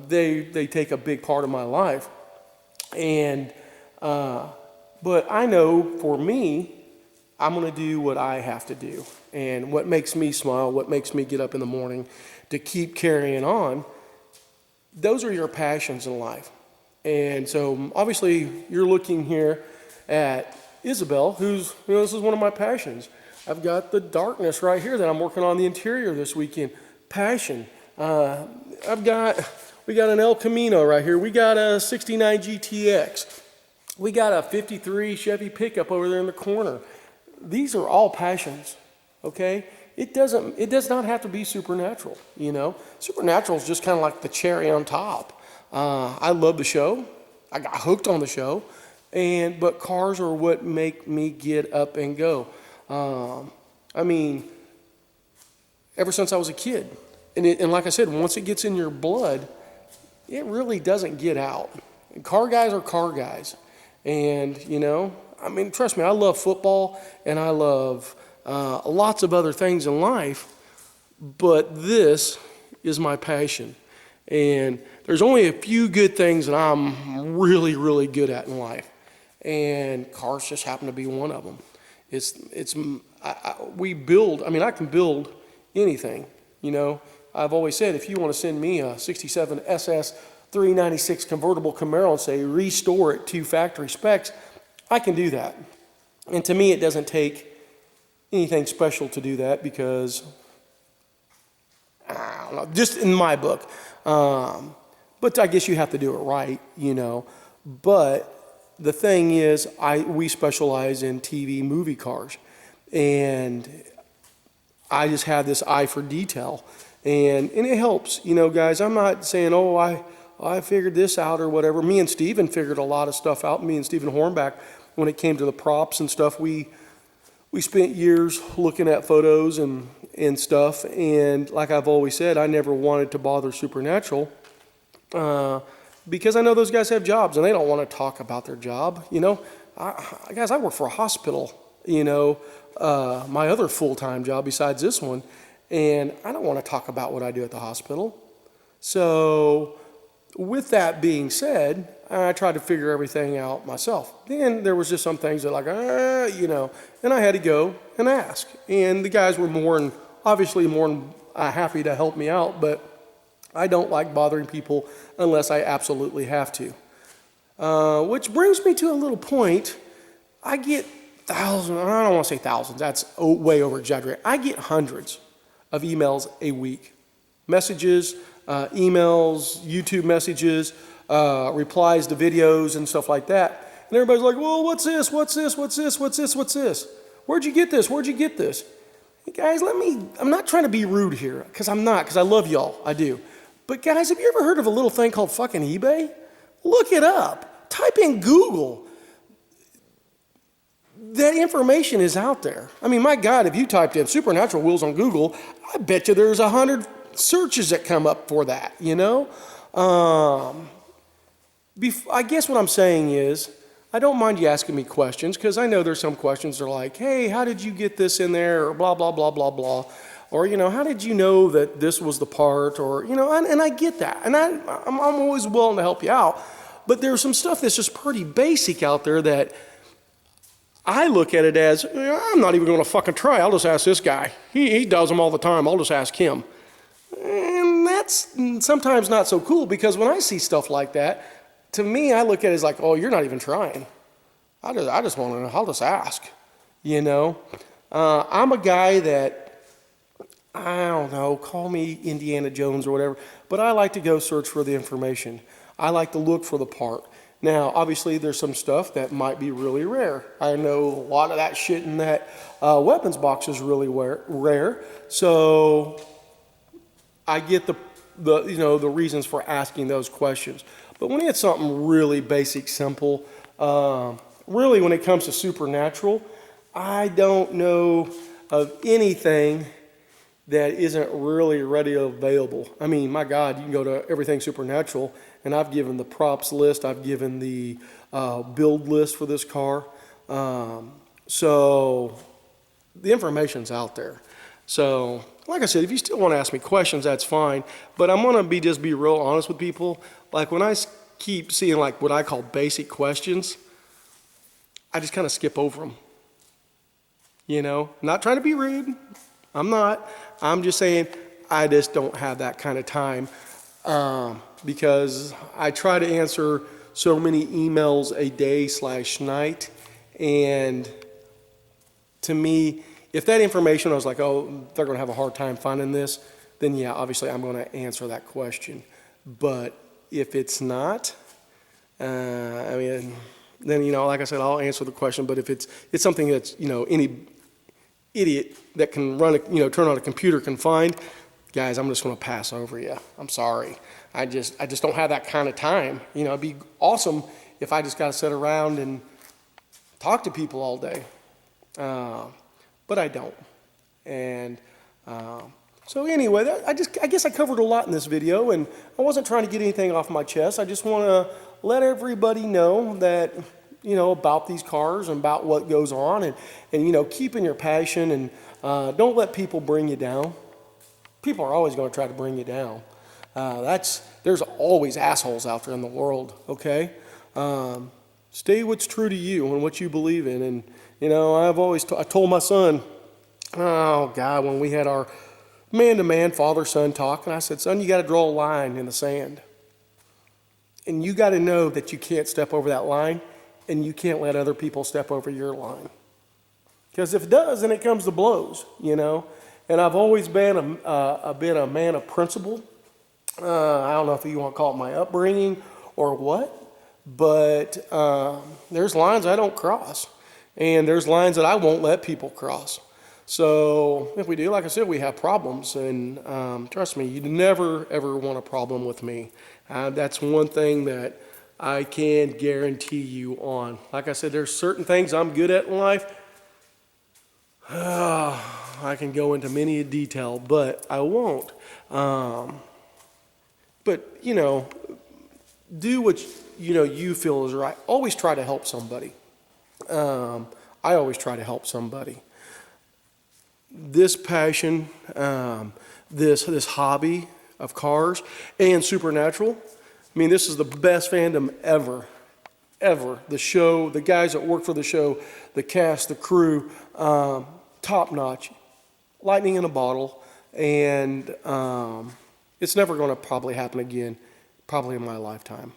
They take a big part of my life. And, but I know for me, I'm going to do what I have to do. And what makes me smile, what makes me get up in the morning to keep carrying on, those are your passions in life. And so obviously you're looking here at Isabel, who's, this is one of my passions. I've got the darkness right here that I'm working on the interior this weekend. Passion. We got an El Camino right here. We got a 69 GTX. We got a 53 Chevy pickup over there in the corner. These are all passions, okay? It does not have to be supernatural, you know? Supernatural is just kind of like the cherry on top. I love the show. I got hooked on the show. But cars are what make me get up and go. I mean, ever since I was a kid. And like I said, once it gets in your blood, it really doesn't get out. And car guys are car guys. And, you know, I mean, trust me, I love football and I love lots of other things in life, but this is my passion. And there's only a few good things that I'm really, really good at in life. And cars just happen to be one of them. We build, I mean, I can build anything, you know. I've always said, if you want to send me a 67 SS 396 convertible Camaro and say restore it to factory specs, I can do that. And to me, it doesn't take anything special to do that because, I don't know, just in my book. But I guess you have to do it right, you know. But the thing is, we specialize in TV movie cars. And I just have this eye for detail. And it helps, you know, guys. I'm not saying, oh, I figured this out or whatever. Me and Steven figured a lot of stuff out. Me and Steven Hornback, when it came to the props and stuff, we spent years looking at photos and stuff. And like I've always said, I never wanted to bother Supernatural because I know those guys have jobs and they don't want to talk about their job. You know, guys, I work for a hospital, you know, my other full-time job besides this one. And I don't want to talk about what I do at the hospital. So with that being said, I tried to figure everything out myself. Then there was just some things that you know, and I had to go and ask. And the guys were obviously more than happy to help me out, but I don't like bothering people unless I absolutely have to. Which brings me to a little point. I get thousands, I don't want to say thousands, that's way over exaggerated. I get hundreds of emails a week. Messages, emails, YouTube messages, replies to videos and stuff like that. And everybody's like, well, what's this? What's this? What's this? What's this? What's this? Where'd you get this? Where'd you get this? Hey guys, I'm not trying to be rude here, because I love y'all, I do. But guys, have you ever heard of a little thing called fucking eBay? Look it up. Type in Google. That information is out there. I mean, my God, if you typed in supernatural wheels on Google, I bet you there's 100 searches that come up for that, you know? I guess what I'm saying is, I don't mind you asking me questions, because I know there's some questions that are like, hey, how did you get this in there, or blah, blah, blah, blah, blah. Or, you know, how did you know that this was the part, or, you know, and I get that. And I'm always willing to help you out. But there's some stuff that's just pretty basic out there that I look at it as, I'm not even going to fucking try. I'll just ask this guy. He does them all the time. I'll just ask him. And that's sometimes not so cool, because when I see stuff like that, to me, I look at it as like, oh, you're not even trying. I just want to know. I'll just ask, you know. I'm a guy that, I don't know, call me Indiana Jones or whatever, but I like to go search for the information. I like to look for the part. Now, obviously, there's some stuff that might be really rare. I know a lot of that shit in that weapons box is really rare. So I get the reasons for asking those questions. But when it's something really basic, simple, really when it comes to supernatural, I don't know of anything that isn't really readily available. I mean, my God, you can go to Everything Supernatural, and I've given the props list, I've given the build list for this car. So the information's out there. So like I said, if you still want to ask me questions, that's fine. But I'm gonna just be real honest with people. Like when I keep seeing like what I call basic questions, I just kind of skip over them. You know, not trying to be rude. I'm not. I'm just saying I just don't have that kind of time because I try to answer so many emails a day / night, and to me, if that information I was like, oh, they're going to have a hard time finding this, then yeah, obviously I'm going to answer that question. But if it's not, I mean, then, you know, like I said, I'll answer the question. But if it's something that's, you know, any idiot that can run a, you know, turn on a computer can find, guys, I'm just going to pass over you. I'm sorry. I just don't have that kind of time. You know, it'd be awesome if I just got to sit around and talk to people all day. But I don't. And so anyway, I guess I covered a lot in this video, and I wasn't trying to get anything off my chest. I just want to let everybody know that, you know, about these cars and about what goes on, and you know, keeping your passion, and don't let people bring you down. People are always going to try to bring you down. There's always assholes out there in the world, okay? Stay what's true to you and what you believe in. And, you know, I told my son, oh, God, when we had our man-to-man father-son talk, and I said, son, you got to draw a line in the sand. And you got to know that you can't step over that line, and you can't let other people step over your line. Because if it does, then it comes to blows, you know. And I've always been a man of principle. I don't know if you want to call it my upbringing or what, but there's lines I don't cross. And there's lines that I won't let people cross. So if we do, like I said, we have problems. And trust me, you never, ever want a problem with me. That's one thing that I can guarantee you on. Like I said, there's certain things I'm good at in life. I can go into many detail, but I won't. But, you know, do what you feel is right. Always try to help somebody. I always try to help somebody. This passion, this hobby of cars and Supernatural, I mean, this is the best fandom ever. The show, the guys that work for the show, the cast, the crew, top notch, lightning in a bottle, and it's never going to probably happen again, probably in my lifetime,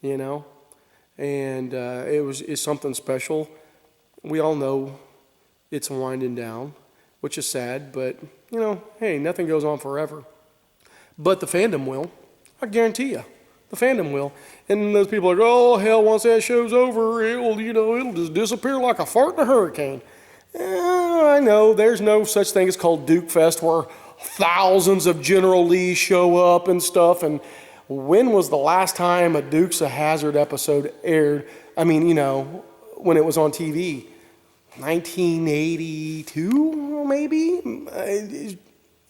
you know. And it's something special. We all know it's winding down, which is sad, but you know, hey, nothing goes on forever. But the fandom will, I guarantee you. The fandom will. And those people are like, oh, hell, once that show's over, it'll just disappear like a fart in a hurricane. I know there's no such thing as called Duke Fest where thousands of General Lees show up and stuff. And when was the last time a Dukes of Hazzard episode aired? I mean, you know, when it was on TV. 1982, maybe?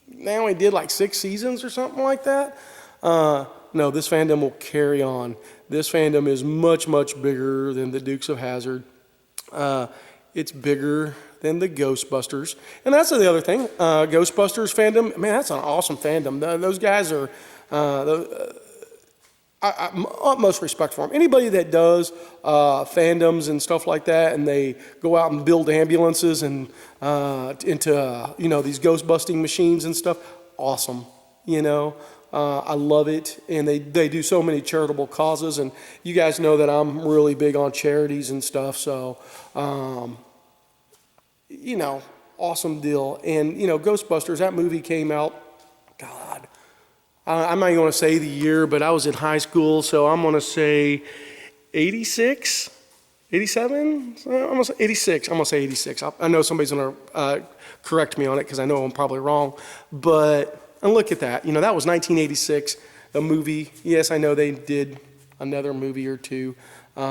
They only did like 6 seasons or something like that. No, this fandom will carry on. This fandom is much, much bigger than the Dukes of Hazzard. It's bigger than the Ghostbusters. And that's the other thing. Ghostbusters fandom, man, that's an awesome fandom. Those guys are, utmost respect for them. Anybody that does fandoms and stuff like that, and they go out and build ambulances and into, you know, these ghost busting machines and stuff, awesome, you know. I love it, and they do so many charitable causes, and you guys know that I'm really big on charities and stuff, so, you know, awesome deal. And, you know, Ghostbusters, that movie came out, God, I'm not even going to say the year, but I was in high school, so I'm going to say 86, 87, I'm going to say 86. I'm going to say 86. I know somebody's going to correct me on it because I know I'm probably wrong, but... And look at that. You know, that was 1986, a movie. Yes, I know they did another movie or two. You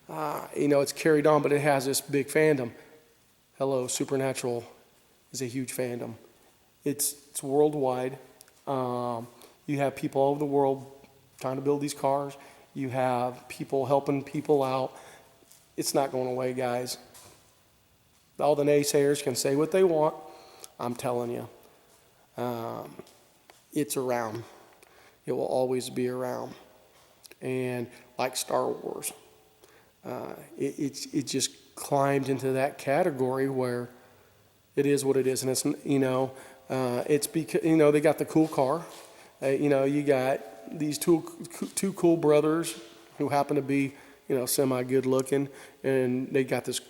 know, it's carried on, but it has this big fandom. Hello, Supernatural is a huge fandom. It's worldwide. You have people all over the world trying to build these cars. You have people helping people out. It's not going away, guys. All the naysayers can say what they want. I'm telling you, it's around. It will always be around. And like Star Wars, it just climbed into that category where it is what it is. And it's, it's because, they got the cool car. You got these two cool brothers who happen to be, semi good looking, and they got this,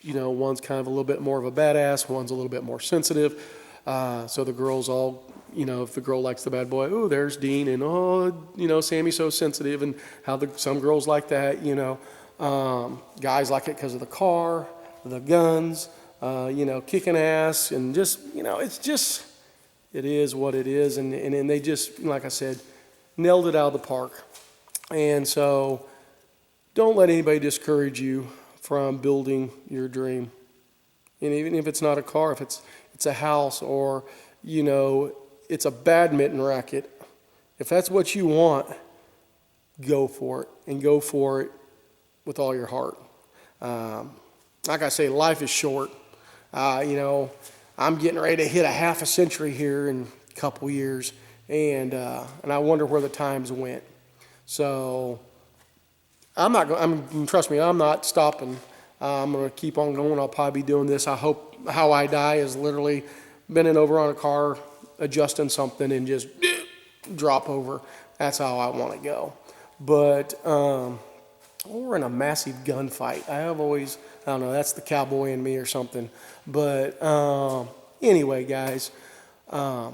one's kind of a little bit more of a badass, one's a little bit more sensitive. So the girls all, if the girl likes the bad boy, oh, there's Dean, and Sammy's so sensitive, and how some girls like that, guys like it because of the car, the guns, kicking ass, and just, it is what it is, and they just, like I said, nailed it out of the park. And so don't let anybody discourage you from building your dream. And even if it's not a car, if it's a house, or, it's a badminton racket, if that's what you want, go for it, and go for it with all your heart. Like I say, life is short. I'm getting ready to hit a half a century here in a couple years, and I wonder where the times went. So trust me, I'm not stopping. I'm going to keep on going. I'll probably be doing this. I hope how I die is literally bending over on a car, adjusting something, and just drop over. That's how I want to go. But we're in a massive gunfight. I don't know, that's the cowboy in me or something. But anyway, guys, I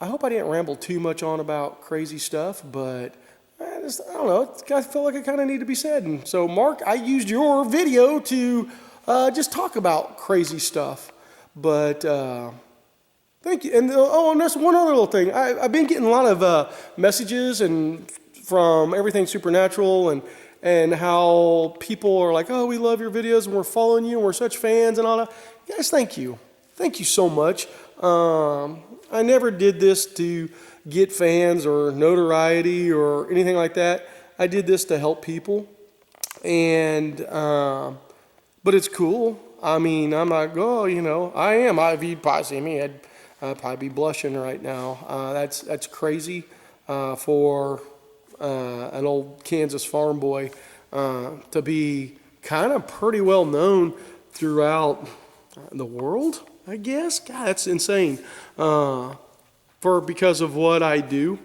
hope I didn't ramble too much on about crazy stuff, but I don't know, I feel like it kind of need to be said. And so, Mark, I used your video to just talk about crazy stuff. But thank you. And and there's one other little thing. I've been getting a lot of messages and from Everything Supernatural, and how people are like, oh, we love your videos and we're following you and we're such fans and all that. Guys, thank you. Thank you so much. I never did this to get fans or notoriety or anything like that. I did this to help people. And, but it's cool. I mean, I'm not, I am. If you'd probably see me, I'd probably be blushing right now. That's crazy for an old Kansas farm boy to be kind of pretty well known throughout the world, I guess. God, that's insane. Because of what I do.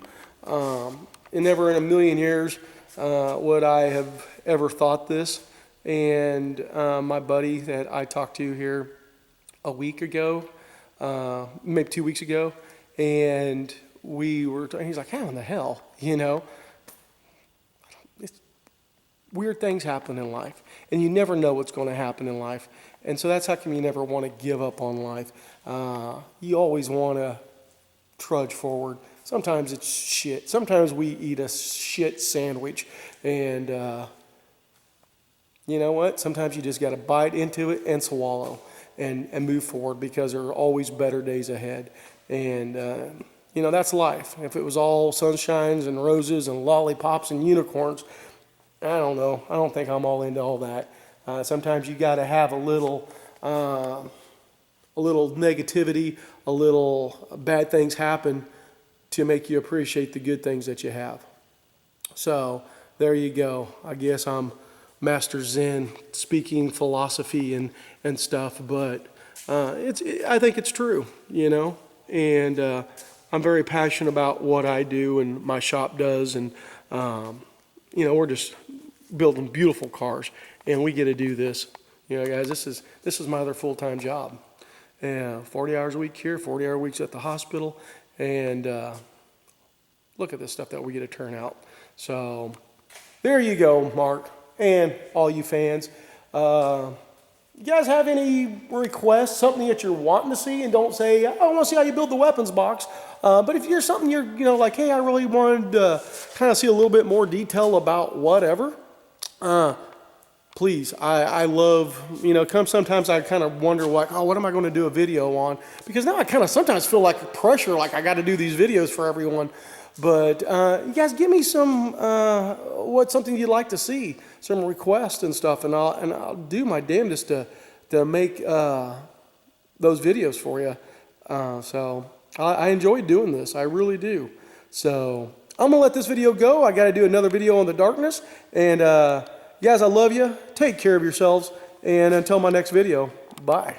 And never in a million years would I have ever thought this. And my buddy that I talked to here a week ago, maybe 2 weeks ago, and we were he's like, how in the hell, weird things happen in life, and you never know what's going to happen in life. And so that's how come you never want to give up on life. You always want to trudge forward. Sometimes it's shit. Sometimes we eat a shit sandwich, and you know what? Sometimes you just got to bite into it and swallow and move forward, because there are always better days ahead. And that's life. If it was all sunshines and roses and lollipops and unicorns, I don't know. I don't think I'm all into all that. Sometimes you got to have a little negativity, a little bad things happen to make you appreciate the good things that you have. So there you go. I guess I'm Master Zen speaking philosophy and stuff, but I think it's true, and I'm very passionate about what I do and my shop does, and we're just building beautiful cars, and we get to do this. Guys, this is my other full-time job. 40 hours a week here, 40-hour weeks at the hospital, and look at this stuff that we get to turn out. So there you go, Mark, and all you fans. You guys have any requests, something that you're wanting to see, and don't say, I want to see how you build the weapons box. But if you're something you're like, hey, I really wanted to kind of see a little bit more detail about whatever, please, I love, sometimes I kind of wonder, like, oh, what am I going to do a video on? Because now I kind of sometimes feel like pressure, like I got to do these videos for everyone. But you guys give me something you'd like to see, some requests and stuff, and I'll do my damnedest to make those videos for you. So I enjoy doing this. I really do. So I'm gonna let this video go. I got to do another video on the darkness. And guys, I love you. Take care of yourselves. And until my next video, bye.